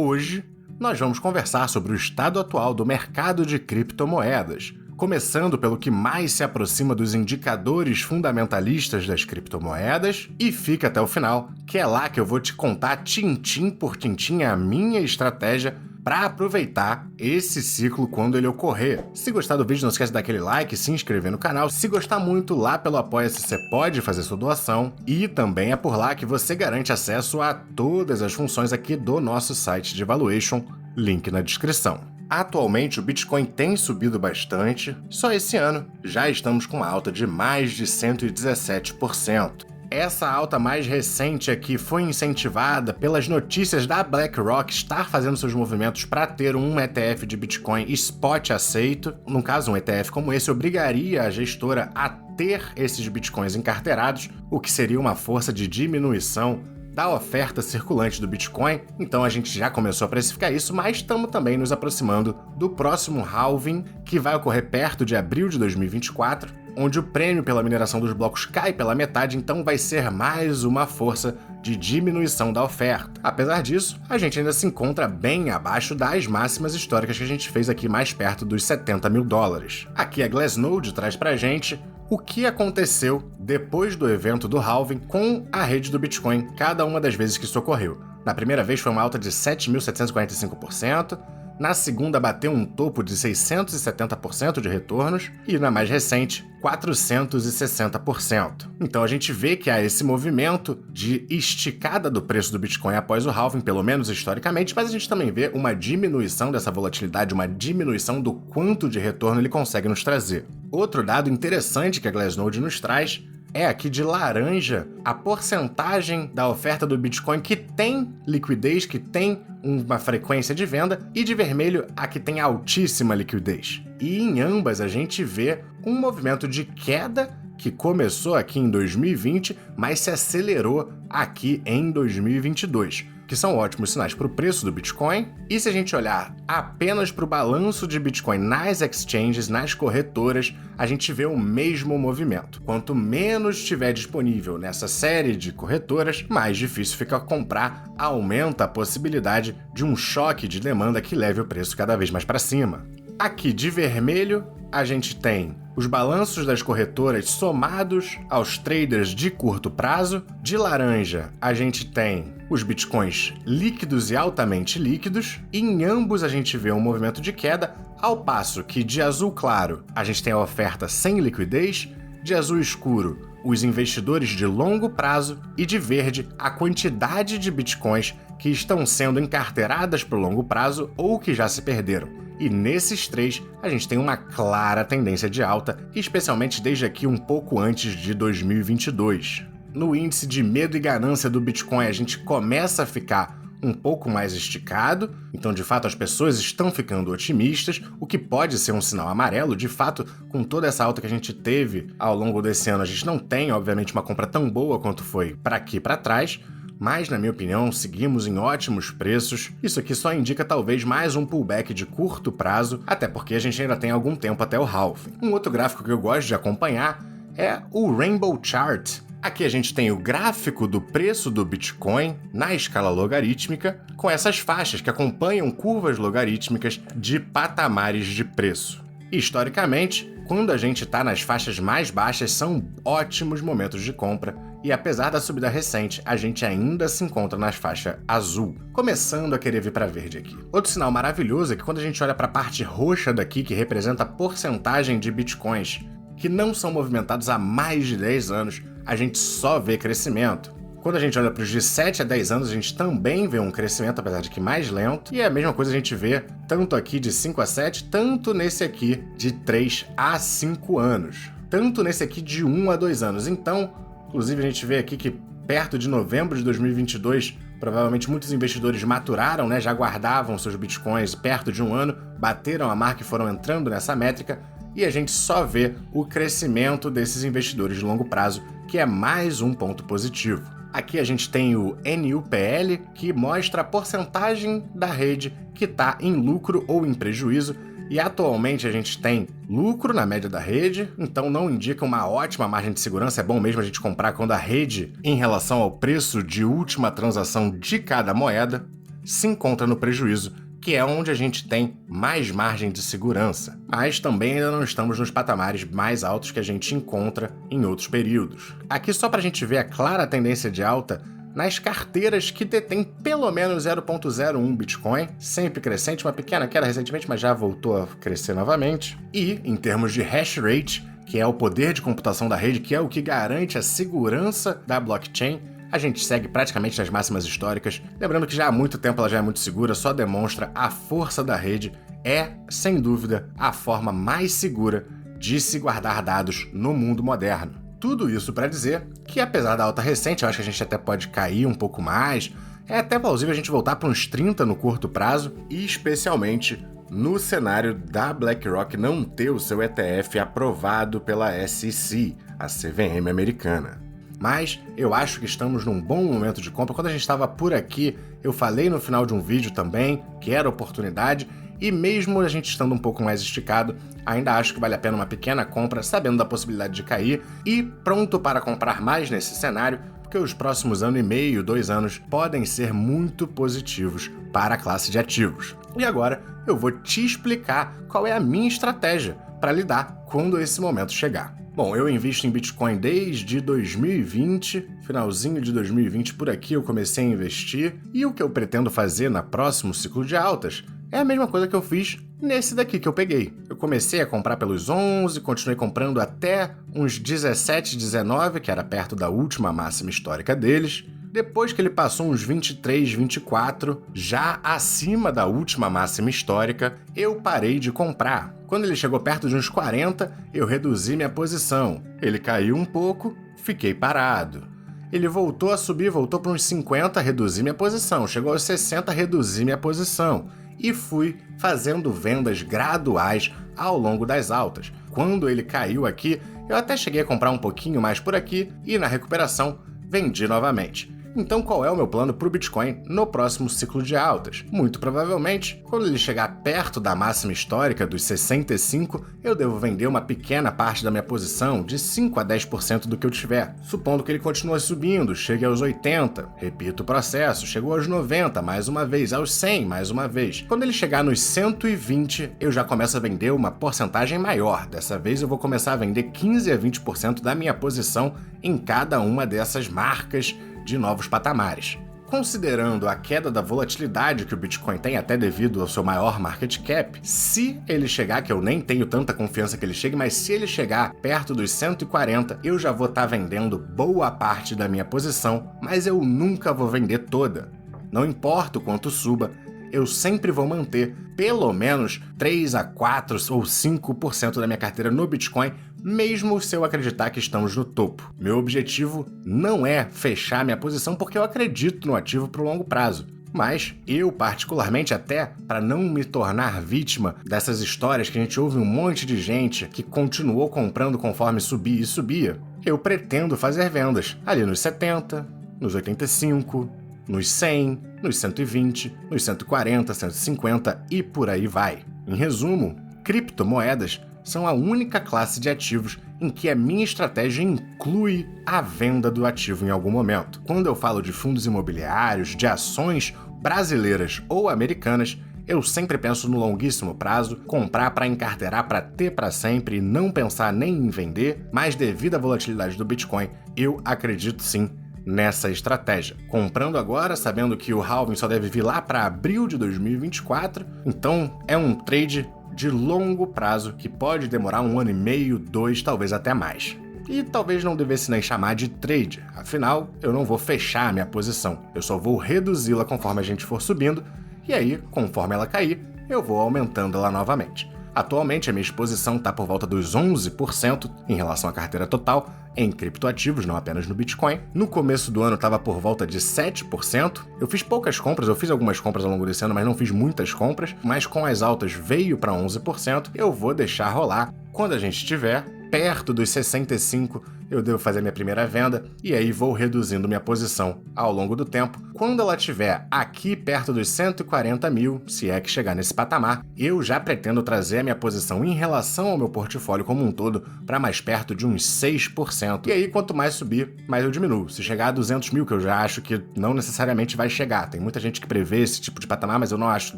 Hoje, nós vamos conversar sobre o estado atual do mercado de criptomoedas, começando pelo que mais se aproxima dos indicadores fundamentalistas das criptomoedas e fica até o final, que é lá que eu vou te contar tintim por tintim a minha estratégia para aproveitar esse ciclo quando ele ocorrer. Se gostar do vídeo, não esquece de dar aquele like, se inscrever no canal. Se gostar muito, lá pelo Apoia-se você pode fazer sua doação e também é por lá que você garante acesso a todas as funções aqui do nosso site de valuation, link na descrição. Atualmente o Bitcoin tem subido bastante, só esse ano já estamos com uma alta de mais de 117%. Essa alta mais recente aqui foi incentivada pelas notícias da BlackRock estar fazendo seus movimentos para ter um ETF de Bitcoin spot aceito. No caso, um ETF como esse obrigaria a gestora a ter esses Bitcoins encarteirados, o que seria uma força de diminuição da oferta circulante do Bitcoin. Então a gente já começou a precificar isso, mas estamos também nos aproximando do próximo halving, que vai ocorrer perto de abril de 2024, onde o prêmio pela mineração dos blocos cai pela metade, então vai ser mais uma força de diminuição da oferta. Apesar disso, a gente ainda se encontra bem abaixo das máximas históricas que a gente fez aqui mais perto dos 70 mil dólares. Aqui a Glassnode traz pra gente o que aconteceu depois do evento do halving com a rede do Bitcoin, cada uma das vezes que isso ocorreu. Na primeira vez foi uma alta de 7.745%, na segunda bateu um topo de 670% de retornos e na mais recente, 460%. Então a gente vê que há esse movimento de esticada do preço do Bitcoin após o halving, pelo menos historicamente, mas a gente também vê uma diminuição dessa volatilidade, uma diminuição do quanto de retorno ele consegue nos trazer. Outro dado interessante que a Glassnode nos traz é aqui de laranja a porcentagem da oferta do Bitcoin que tem liquidez, que tem uma frequência de venda, e de vermelho a que tem altíssima liquidez. E em ambas a gente vê um movimento de queda que começou aqui em 2020, mas se acelerou aqui em 2022, que são ótimos sinais para o preço do Bitcoin. E se a gente olhar apenas para o balanço de Bitcoin nas exchanges, nas corretoras, a gente vê o mesmo movimento. Quanto menos estiver disponível nessa série de corretoras, mais difícil fica comprar, aumenta a possibilidade de um choque de demanda que leve o preço cada vez mais para cima. Aqui de vermelho, a gente tem os balanços das corretoras somados aos traders de curto prazo. De laranja, a gente tem os bitcoins líquidos e altamente líquidos. E em ambos a gente vê um movimento de queda, ao passo que de azul claro a gente tem a oferta sem liquidez, de azul escuro os investidores de longo prazo e de verde a quantidade de bitcoins que estão sendo encarteiradas por longo prazo ou que já se perderam. E nesses três, a gente tem uma clara tendência de alta, especialmente desde aqui um pouco antes de 2022. No índice de medo e ganância do Bitcoin, a gente começa a ficar um pouco mais esticado, então de fato as pessoas estão ficando otimistas, o que pode ser um sinal amarelo. De fato, com toda essa alta que a gente teve ao longo desse ano, a gente não tem, obviamente, uma compra tão boa quanto foi para aqui e para trás, mas, na minha opinião, seguimos em ótimos preços. Isso aqui só indica talvez mais um pullback de curto prazo, até porque a gente ainda tem algum tempo até o halving. Um outro gráfico que eu gosto de acompanhar é o Rainbow Chart. Aqui a gente tem o gráfico do preço do Bitcoin na escala logarítmica, com essas faixas que acompanham curvas logarítmicas de patamares de preço. Historicamente, quando a gente está nas faixas mais baixas, são ótimos momentos de compra, e apesar da subida recente, a gente ainda se encontra nas faixas azul, começando a querer vir para verde aqui. Outro sinal maravilhoso é que quando a gente olha para a parte roxa daqui, que representa a porcentagem de bitcoins que não são movimentados há mais de 10 anos, a gente só vê crescimento. Quando a gente olha para os de 7 a 10 anos, a gente também vê um crescimento, apesar de que mais lento. E é a mesma coisa a gente vê tanto aqui de 5 a 7, tanto nesse aqui de 3 a 5 anos. Tanto nesse aqui de 1 a 2 anos. Então, inclusive a gente vê aqui que perto de novembro de 2022, provavelmente muitos investidores maturaram, né, já guardavam seus bitcoins perto de um ano, bateram a marca e foram entrando nessa métrica. E a gente só vê o crescimento desses investidores de longo prazo, que é mais um ponto positivo. Aqui a gente tem o NUPL, que mostra a porcentagem da rede que está em lucro ou em prejuízo, e atualmente a gente tem lucro na média da rede, então não indica uma ótima margem de segurança. É bom mesmo a gente comprar quando a rede, em relação ao preço de última transação de cada moeda, se encontra no prejuízo, que é onde a gente tem mais margem de segurança. Mas também ainda não estamos nos patamares mais altos que a gente encontra em outros períodos. Aqui só para a gente ver a clara tendência de alta nas carteiras que detêm pelo menos 0,01 Bitcoin, sempre crescente, uma pequena queda recentemente, mas já voltou a crescer novamente. E, em termos de hash rate, que é o poder de computação da rede, que é o que garante a segurança da blockchain, a gente segue praticamente nas máximas históricas. Lembrando que já há muito tempo ela já é muito segura, só demonstra a força da rede. É, sem dúvida, a forma mais segura de se guardar dados no mundo moderno. Tudo isso para dizer que, apesar da alta recente, eu acho que a gente até pode cair um pouco mais. É até plausível a gente voltar para uns 30 no curto prazo, e especialmente no cenário da BlackRock não ter o seu ETF aprovado pela SEC, a CVM americana. Mas eu acho que estamos num bom momento de compra. Quando a gente estava por aqui, eu falei no final de um vídeo também que era oportunidade, e mesmo a gente estando um pouco mais esticado, ainda acho que vale a pena uma pequena compra, sabendo da possibilidade de cair, e pronto para comprar mais nesse cenário, porque os próximos ano e meio, 2 anos, podem ser muito positivos para a classe de ativos. E agora eu vou te explicar qual é a minha estratégia para lidar quando esse momento chegar. Bom, eu invisto em Bitcoin desde 2020, finalzinho de 2020 por aqui eu comecei a investir, e o que eu pretendo fazer no próximo ciclo de altas é a mesma coisa que eu fiz nesse daqui que eu peguei. Eu comecei a comprar pelos 11, continuei comprando até uns 17, 19, que era perto da última máxima histórica deles. Depois que ele passou uns 23, 24, já acima da última máxima histórica, eu parei de comprar. Quando ele chegou perto de uns 40, eu reduzi minha posição. Ele caiu um pouco, fiquei parado. Ele voltou a subir, voltou para uns 50, reduzi minha posição. Chegou aos 60, reduzi minha posição. E fui fazendo vendas graduais ao longo das altas. Quando ele caiu aqui, eu até cheguei a comprar um pouquinho mais por aqui e na recuperação vendi novamente. Então qual é o meu plano para o Bitcoin no próximo ciclo de altas? Muito provavelmente, quando ele chegar perto da máxima histórica dos 65, eu devo vender uma pequena parte da minha posição, de 5 a 10% do que eu tiver. Supondo que ele continue subindo, chegue aos 80, repito o processo, chegou aos 90 mais uma vez, aos 100 mais uma vez. Quando ele chegar nos 120, eu já começo a vender uma porcentagem maior. Dessa vez eu vou começar a vender 15 a 20% da minha posição em cada uma dessas marcas de novos patamares. Considerando a queda da volatilidade que o Bitcoin tem, até devido ao seu maior market cap, se ele chegar, que eu nem tenho tanta confiança que ele chegue, mas se ele chegar perto dos 140, eu já vou estar vendendo boa parte da minha posição, mas eu nunca vou vender toda. Não importa o quanto suba, eu sempre vou manter pelo menos 3 a 4 ou 5% da minha carteira no Bitcoin, mesmo se eu acreditar que estamos no topo. Meu objetivo não é fechar minha posição porque eu acredito no ativo para o longo prazo. Mas eu, particularmente, até para não me tornar vítima dessas histórias que a gente ouve um monte de gente que continuou comprando conforme subia e subia, eu pretendo fazer vendas ali nos 70, nos 85, nos 100, nos 120, nos 140, 150 e por aí vai. Em resumo, criptomoedas são a única classe de ativos em que a minha estratégia inclui a venda do ativo em algum momento. Quando eu falo de fundos imobiliários, de ações brasileiras ou americanas, eu sempre penso no longuíssimo prazo, comprar para encarteirar para ter para sempre e não pensar nem em vender, mas devido à volatilidade do Bitcoin, eu acredito sim nessa estratégia. Comprando agora, sabendo que o halving só deve vir lá para abril de 2024, então é um trade de longo prazo que pode demorar 1 ano e meio, 2, talvez até mais. E talvez não devesse nem chamar de trade, afinal, eu não vou fechar a minha posição, eu só vou reduzi-la conforme a gente for subindo, e aí, conforme ela cair, eu vou aumentando ela novamente. Atualmente, a minha exposição está por volta dos 11% em relação à carteira total, em criptoativos, não apenas no Bitcoin. No começo do ano estava por volta de 7%. Eu fiz poucas compras, eu fiz algumas compras ao longo desse ano, mas não fiz muitas compras. Mas com as altas veio para 11%. Eu vou deixar rolar. Quando a gente estiver perto dos 65, eu devo fazer minha primeira venda e aí vou reduzindo minha posição ao longo do tempo. Quando ela estiver aqui perto dos 140 mil, se é que chegar nesse patamar, eu já pretendo trazer a minha posição em relação ao meu portfólio como um todo para mais perto de uns 6%. E aí, quanto mais subir, mais eu diminuo. Se chegar a 200 mil, que eu já acho que não necessariamente vai chegar. Tem muita gente que prevê esse tipo de patamar, mas eu não acho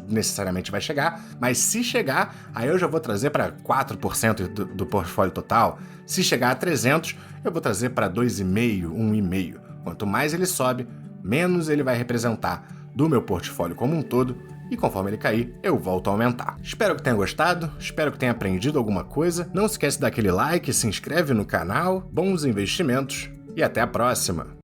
que necessariamente vai chegar. Mas se chegar, aí eu já vou trazer para 4% do portfólio total. Se chegar a 300, eu vou trazer para 2,5%, 1,5%. Quanto mais ele sobe, menos ele vai representar do meu portfólio como um todo, e conforme ele cair, eu volto a aumentar. Espero que tenha gostado, espero que tenha aprendido alguma coisa. Não esquece de dar aquele like, se inscreve no canal, bons investimentos e até a próxima!